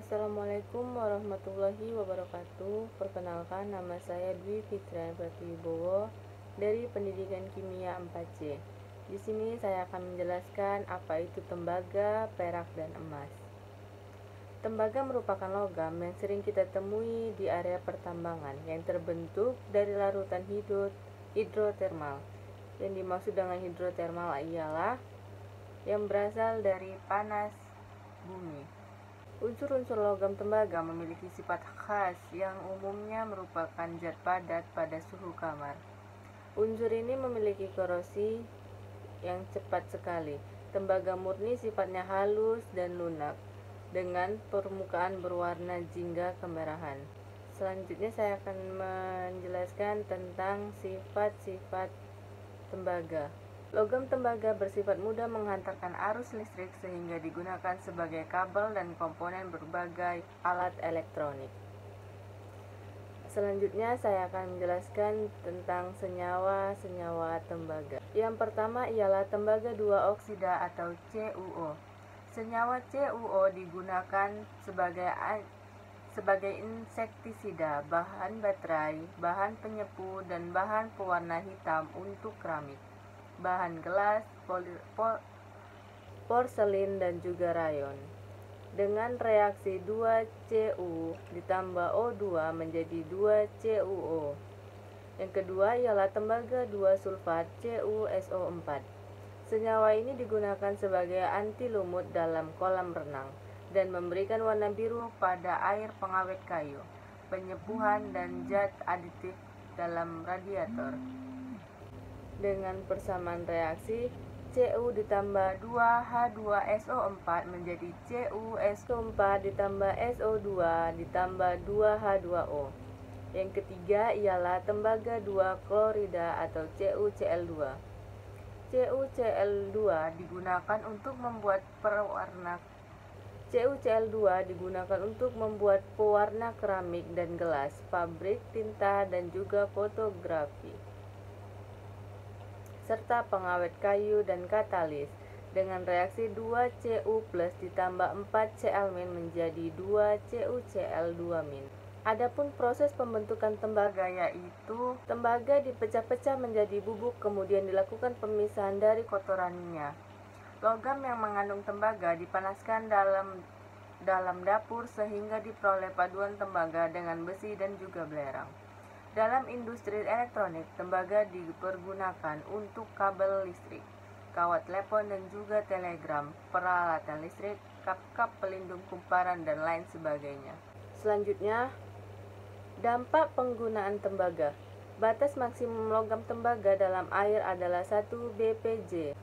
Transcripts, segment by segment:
Assalamualaikum warahmatullahi wabarakatuh. Perkenalkan, nama saya Dwi Fitriani Pratiwibowo dari Pendidikan Kimia 4C. Di sini saya akan menjelaskan apa itu tembaga, perak, dan emas. Tembaga merupakan logam yang sering kita temui di area pertambangan yang terbentuk dari larutan hidrotermal. Yang dimaksud dengan hidrotermal ialah yang berasal dari panas bumi. Unsur-unsur logam tembaga memiliki sifat khas yang umumnya merupakan zat padat pada suhu kamar. Unsur ini memiliki korosi yang cepat sekali. Tembaga murni sifatnya halus dan lunak, dengan permukaan berwarna jingga kemerahan. Selanjutnya saya akan menjelaskan tentang sifat-sifat tembaga. Logam tembaga bersifat mudah menghantarkan arus listrik sehingga digunakan sebagai kabel dan komponen berbagai alat elektronik. Selanjutnya saya akan menjelaskan tentang senyawa-senyawa tembaga. Yang pertama ialah tembaga 2 oksida atau CuO. Senyawa CuO digunakan sebagai insektisida, bahan baterai, bahan penyepu, dan bahan pewarna hitam untuk keramik, bahan gelas, porselin, dan juga rayon. Dengan reaksi 2Cu ditambah O2 menjadi 2CuO. Yang kedua ialah tembaga 2 sulfat CuSO4. Senyawa ini digunakan sebagai anti lumut dalam kolam renang dan memberikan warna biru pada air pengawet kayu, penyepuhan, dan zat aditif dalam radiator. Dengan persamaan reaksi, Cu ditambah 2H2SO4 menjadi CuSO4 ditambah SO2 ditambah 2H2O. Yang ketiga ialah tembaga 2 klorida atau CuCl2. CuCl2 digunakan untuk membuat pewarna keramik dan gelas, pabrik tinta, dan juga fotografi, serta pengawet kayu dan katalis. Dengan reaksi 2Cu+ ditambah 4Cl- menjadi 2CuCl2-. Adapun proses pembentukan tembaga yaitu tembaga dipecah-pecah menjadi bubuk, kemudian dilakukan pemisahan dari kotorannya. Logam yang mengandung tembaga dipanaskan dalam dapur sehingga diperoleh paduan tembaga dengan besi dan juga belerang. Dalam industri elektronik, tembaga dipergunakan untuk kabel listrik, kawat telepon, dan juga telegram, peralatan listrik, kap-kap pelindung kumparan, dan lain sebagainya. Selanjutnya, dampak penggunaan tembaga. Batas maksimum logam tembaga dalam air adalah 1 bpj.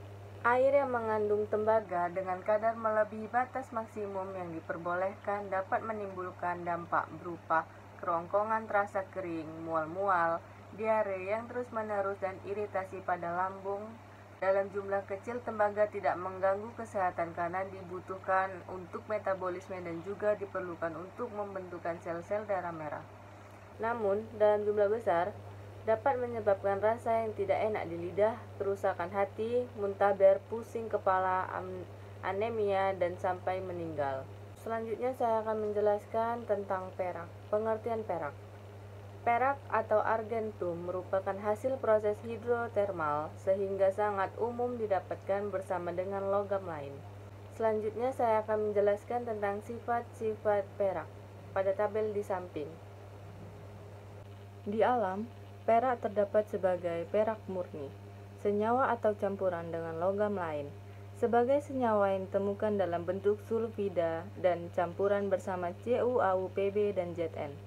Air yang mengandung tembaga dengan kadar melebihi batas maksimum yang diperbolehkan dapat menimbulkan dampak berupa kerongkongan terasa kering, mual-mual, diare yang terus-menerus, dan iritasi pada lambung. Dalam jumlah kecil, tembaga tidak mengganggu kesehatan karena dibutuhkan untuk metabolisme dan juga diperlukan untuk membentukkan sel-sel darah merah. Namun, dalam jumlah besar, dapat menyebabkan rasa yang tidak enak di lidah, kerusakan hati, muntaber, pusing kepala, anemia, dan sampai meninggal. Selanjutnya saya akan menjelaskan tentang perak. Pengertian perak. Perak atau argentum merupakan hasil proses hidrotermal sehingga sangat umum didapatkan bersama dengan logam lain. Selanjutnya saya akan menjelaskan tentang sifat-sifat perak pada tabel di samping. Di alam, perak terdapat sebagai perak murni, senyawa atau campuran dengan logam lain, sebagai senyawa yang ditemukan dalam bentuk sulfida dan campuran bersama CuAuPb dan Zn.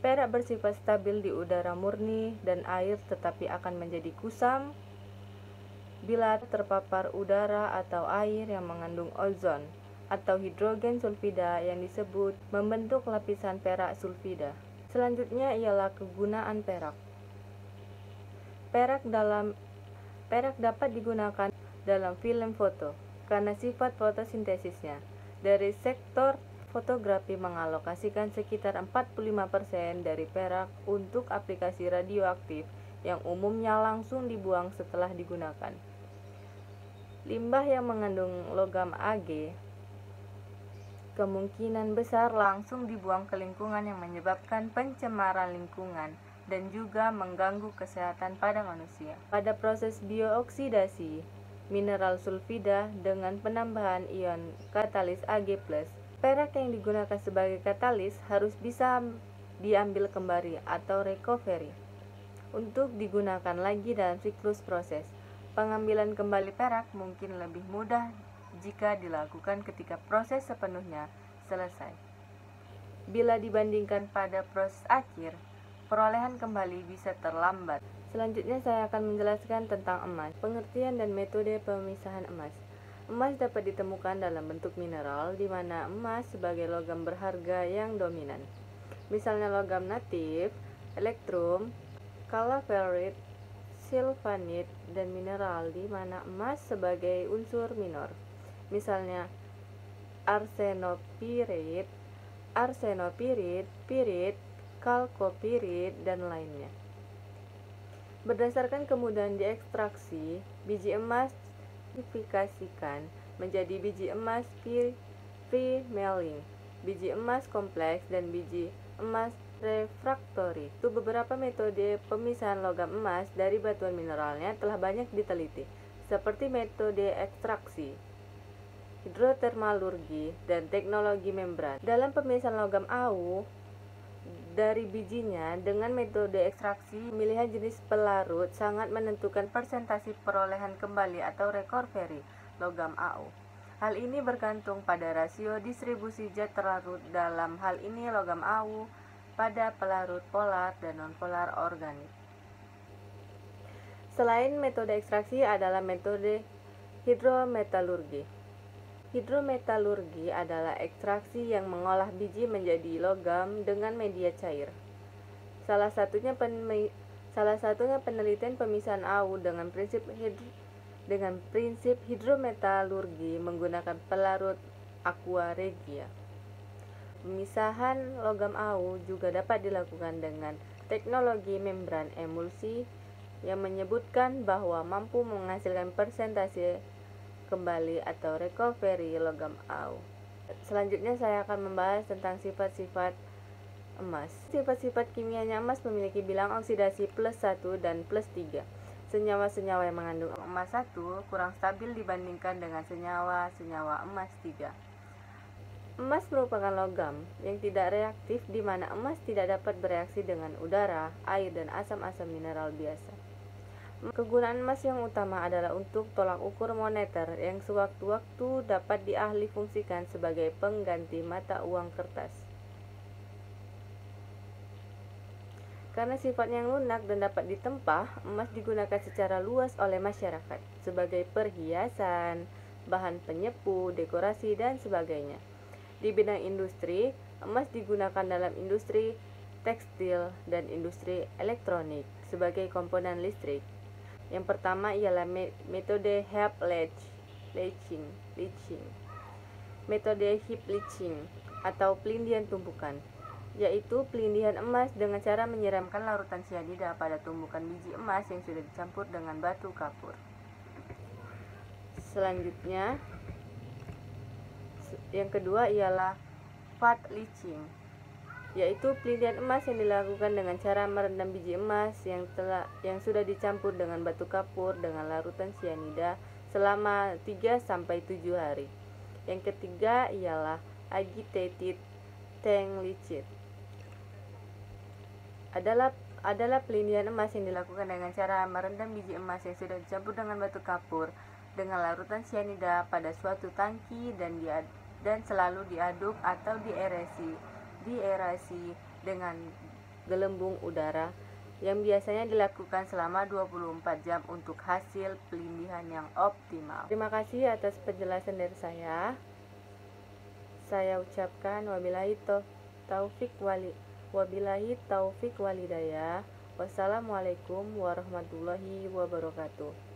Perak bersifat stabil di udara murni dan air, tetapi akan menjadi kusam bila terpapar udara atau air yang mengandung ozon atau hidrogen sulfida yang disebut membentuk lapisan perak sulfida. Selanjutnya ialah kegunaan perak. Perak dapat digunakan dalam film foto karena sifat fotosintesisnya. Dari sektor fotografi mengalokasikan sekitar 45% dari perak untuk aplikasi radioaktif yang umumnya langsung dibuang setelah digunakan. Limbah yang mengandung logam Ag kemungkinan besar langsung dibuang ke lingkungan yang menyebabkan pencemaran lingkungan dan juga mengganggu kesehatan pada manusia. Pada proses biooksidasi mineral sulfida dengan penambahan ion katalis Ag+, perak yang digunakan sebagai katalis harus bisa diambil kembali atau recovery untuk digunakan lagi dalam siklus proses. Pengambilan kembali perak mungkin lebih mudah jika dilakukan ketika proses sepenuhnya selesai. Bila dibandingkan pada proses akhir, perolehan kembali bisa terlambat. Selanjutnya saya akan menjelaskan tentang emas, pengertian dan metode pemisahan emas. Emas dapat ditemukan dalam bentuk mineral, di mana emas sebagai logam berharga yang dominan. Misalnya logam natif, elektrum, calaverite, sylvanite, dan mineral di mana emas sebagai unsur minor. Misalnya arsenopyrite, pirit, kalkopirit, dan lainnya. Berdasarkan kemudahan diekstraksi, biji emas diklasifikasikan menjadi biji emas free milling, biji emas kompleks, dan biji emas refraktori. Itu beberapa metode pemisahan logam emas dari batuan mineralnya telah banyak diteliti, seperti metode ekstraksi, hidrotermalurgi, dan teknologi membran. Dalam pemisahan logam AU dari bijinya dengan metode ekstraksi, pemilihan jenis pelarut sangat menentukan persentase perolehan kembali atau recovery logam AU. Hal ini bergantung pada rasio distribusi zat terlarut, dalam hal ini logam AU pada pelarut polar dan nonpolar organik. Selain metode ekstraksi adalah metode hidrometalurgi. Hidrometalurgi adalah ekstraksi yang mengolah biji menjadi logam dengan media cair. Salah satunya penelitian pemisahan AU dengan prinsip hidrometalurgi menggunakan pelarut aqua regia. Pemisahan logam AU juga dapat dilakukan dengan teknologi membran emulsi yang menyebutkan bahwa mampu menghasilkan persentase kembali atau recovery logam AU. Selanjutnya saya akan membahas tentang sifat-sifat emas. Sifat-sifat kimianya emas memiliki bilang oksidasi +1 dan +3. Senyawa-senyawa yang mengandung emas 1 kurang stabil dibandingkan dengan senyawa-senyawa emas 3. Emas merupakan logam yang tidak reaktif, di mana emas tidak dapat bereaksi dengan udara, air, dan asam-asam mineral biasa. Kegunaan emas yang utama adalah untuk tolak ukur moneter yang sewaktu-waktu dapat dialih fungsikan sebagai pengganti mata uang kertas. Karena sifatnya yang lunak dan dapat ditempah, emas digunakan secara luas oleh masyarakat sebagai perhiasan, bahan penyepu, dekorasi, dan sebagainya. Di bidang industri, emas digunakan dalam industri tekstil dan industri elektronik sebagai komponen listrik. Yang pertama ialah metode heap leaching. Metode heap leaching atau pelindihan tumpukan, yaitu pelindihan emas dengan cara menyiramkan larutan sianida pada tumpukan biji emas yang sudah dicampur dengan batu kapur. Selanjutnya, yang kedua ialah fat leaching, yaitu pelindihan emas yang dilakukan dengan cara merendam biji emas yang sudah dicampur dengan batu kapur dengan larutan sianida selama 3-7 hari. Yang ketiga ialah agitated tank leaching. Adalah pelindihan emas yang dilakukan dengan cara merendam biji emas yang sudah dicampur dengan batu kapur dengan larutan sianida pada suatu tangki dan selalu diaduk atau dierasi dengan gelembung udara yang biasanya dilakukan selama 24 jam untuk hasil pelindihan yang optimal. Terima kasih atas penjelasan dari saya. Saya ucapkan wabillahi taufik walhidayah. Wassalamualaikum warahmatullahi wabarakatuh.